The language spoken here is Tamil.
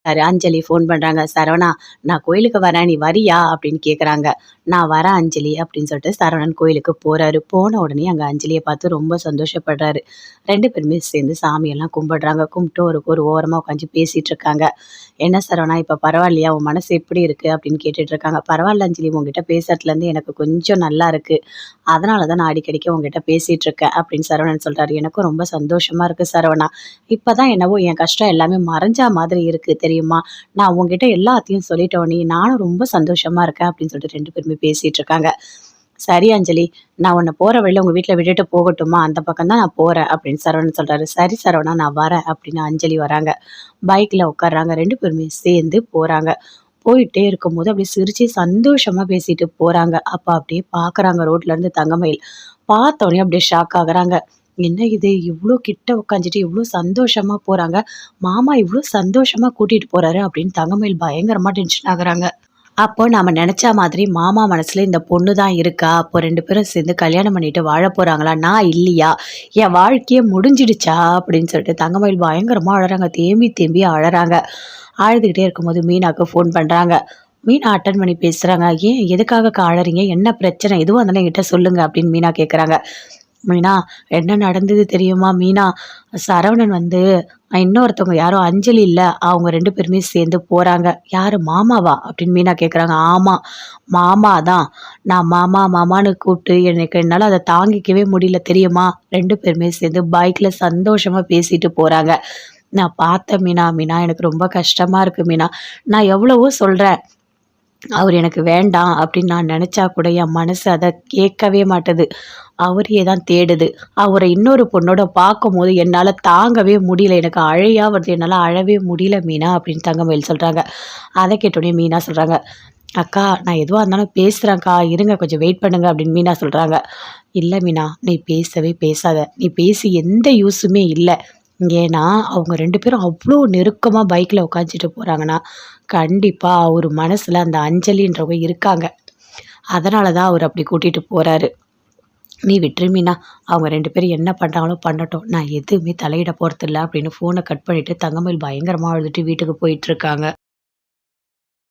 அஞ்சலி ஃபோன் பண்றாங்க. "சரவணா, நான் கோயிலுக்கு வரேன். நீ வரியா?" அப்படின்னு கேட்குறாங்க. "நான் வரேன் அஞ்சலி" அப்படின்னு சொல்லிட்டு சரவணன் கோயிலுக்கு போறாரு. போன உடனே அங்க அஞ்சலிய பார்த்து ரொம்ப சந்தோஷப்படுறாரு. 2 பேருமே சேர்ந்து சாமியெல்லாம் கும்பிடுறாங்க. கும்பிட்டு ஒரு ஒரு ஓரமா உட்காந்து பேசிட்டு இருக்காங்க. "என்ன சரவணா, இப்ப பரவாயில்லையா? உன் மனசு எப்படி இருக்கு?" அப்படின்னு கேட்டுட்டு இருக்காங்க. "பரவாயில்ல அஞ்சலி, உன்கிட்ட பேசுறதுலேருந்து எனக்கு கொஞ்சம் நல்லா இருக்கு. அதனால தான் நான் அடிக்கடிக்கு உன்கிட்ட பேசிட்டு இருக்கேன்" அப்படின்னு சரவணன் சொல்றாரு. "எனக்கும் ரொம்ப சந்தோஷமா இருக்கு சரவணா. இப்பதான் என்னவோ என் கஷ்டம் எல்லாமே மறைஞ்சா மாதிரி இருக்கு தெரியுமா? நான் உன்கிட்ட எல்லாத்தையும் சொல்லிட்டோனே, நானும் ரொம்ப சந்தோஷமா இருக்கேன்" அப்படின்னு சொல்லிட்டு 2 பேருமே பேசிட்டு இருக்காங்க. "சரி அஞ்சலி, நான் உன்ன போற வழியில உங்க வீட்ல விட்டுட்டு போகட்டுமா? அந்த பக்கம் தான் நான் போறேன்" அப்படின்னு சரவணன் சொல்றாரு. "சரி சரவணா, நான் வரேன்" அப்படின்னு அஞ்சலி வராங்க. பைக்ல உட்கார்றாங்க. 2 பேருமே சேர்ந்து போறாங்க. போயிட்டே இருக்கும்போது அப்படியே சிரிச்சு சந்தோஷமா பேசிட்டு போறாங்க. அப்ப அப்படியே பார்க்குறாங்க ரோட்ல இருந்து தங்கமயில். பார்த்தோனே அப்படியே ஷாக் ஆகுறாங்க. என்ன இது இவ்ளோ கிட்ட உட்காந்துட்டு இவ்ளோ சந்தோஷமா போறாங்க. மாமா இவ்ளோ சந்தோஷமா கூட்டிட்டு போறாரு அப்படின்னு தங்கமயில் பயங்கரமா டென்ஷன் ஆகுறாங்க. அப்போ நாம நெனச்ச மாதிரி மாமா மனசுல இந்த பொண்ணு தான் இருக்கா? அப்போ 2 பேரும் சேர்ந்து கல்யாணம் பண்ணிட்டு வாழ போறாங்களா? நான் இல்லையா? என் வாழ்க்கையே முடிஞ்சிடுச்சா? அப்படின்னு சொல்லிட்டு தங்கமயில் பயங்கரமா அழறாங்க. தேம்பி தேம்பி அழறாங்க. அழுதுகிட்டே இருக்கும்போது மீனாக்கு ஃபோன் பண்றாங்க. மீனா அட்டெண்ட் பண்ணி பேசுறாங்க. "ஏன் எதுக்காகக்கா அழறீங்க? என்ன பிரச்சனை? எதுவா இருந்தாலும் என்கிட்ட சொல்லுங்க" அப்படின்னு மீனா கேட்குறாங்க. மீனா, "என்ன நடந்தது தெரியுமா மீனா? சரவணன் வந்து இன்னொருத்தவங்க யாரோ அஞ்சலி இல்ல, அவங்க 2 பேருமே சேர்ந்து போறாங்க." "யாரு மாமாவா?" அப்படின்னு மீனா கேட்குறாங்க. "ஆமா, மாமா தான். நான் மாமா மாமான்னு கூப்பிட்டு என்னால அத தாங்கிக்கவே முடியல தெரியுமா? 2 பேருமே சேர்ந்து பைக்ல சந்தோஷமா பேசிட்டு போறாங்க. நான் பார்த்தேன் மீனா. மீனா எனக்கு ரொம்ப கஷ்டமா இருக்கு மீனா. நான் எவ்வளவோ சொல்றேன். அவரு எனக்கு வேண்டாம் அப்படின்னு நான் நெனச்சா கூட என் மனசு அத கேட்கவே மாட்டுது. அவரையே தான் தேடுது. அவர இன்னொரு பொண்ணோட பார்க்கும்போது என்னால தாங்கவே முடியல. எனக்கு அழையா வருது. என்னால அழவே முடியல மீனா" அப்படின்னு தங்கமயில் சொல்றாங்க. அத கேட்டோனே மீனா சொல்றாங்க, "அக்கா, நான் எதுவா இருந்தாலும் பேசுறேன்க்கா. இருங்க கொஞ்சம் வெயிட் பண்ணுங்க" அப்படின்னு மீனா சொல்றாங்க. "இல்ல மீனா, நீ பேசவே பேசாத. நீ பேசி எந்த யூசுமே இல்ல. ஏன்னா, அவங்க 2 பேரும் அவ்ளோ நெருக்கமா பைக்ல உட்காந்துட்டு போறாங்கன்னா, கண்டிப்பா அவரு மனசுல அந்த அஞ்சலின்றவங்க இருக்காங்க. அதனால தான் அவரு அப்படி கூட்டிட்டு போறாரு. நீ விட்டுரு மீனா. அவங்க 2 பேரும் என்ன பண்றாங்களோ பண்ணட்டும். நான் எதுவுமே தலையிட போறதில்ல" அப்படின்னு ஃபோன கட் பண்ணிட்டு தங்கமயில் பயங்கரமா அழுதுட்டு வீட்டுக்கு போயிட்டுருக்காங்க.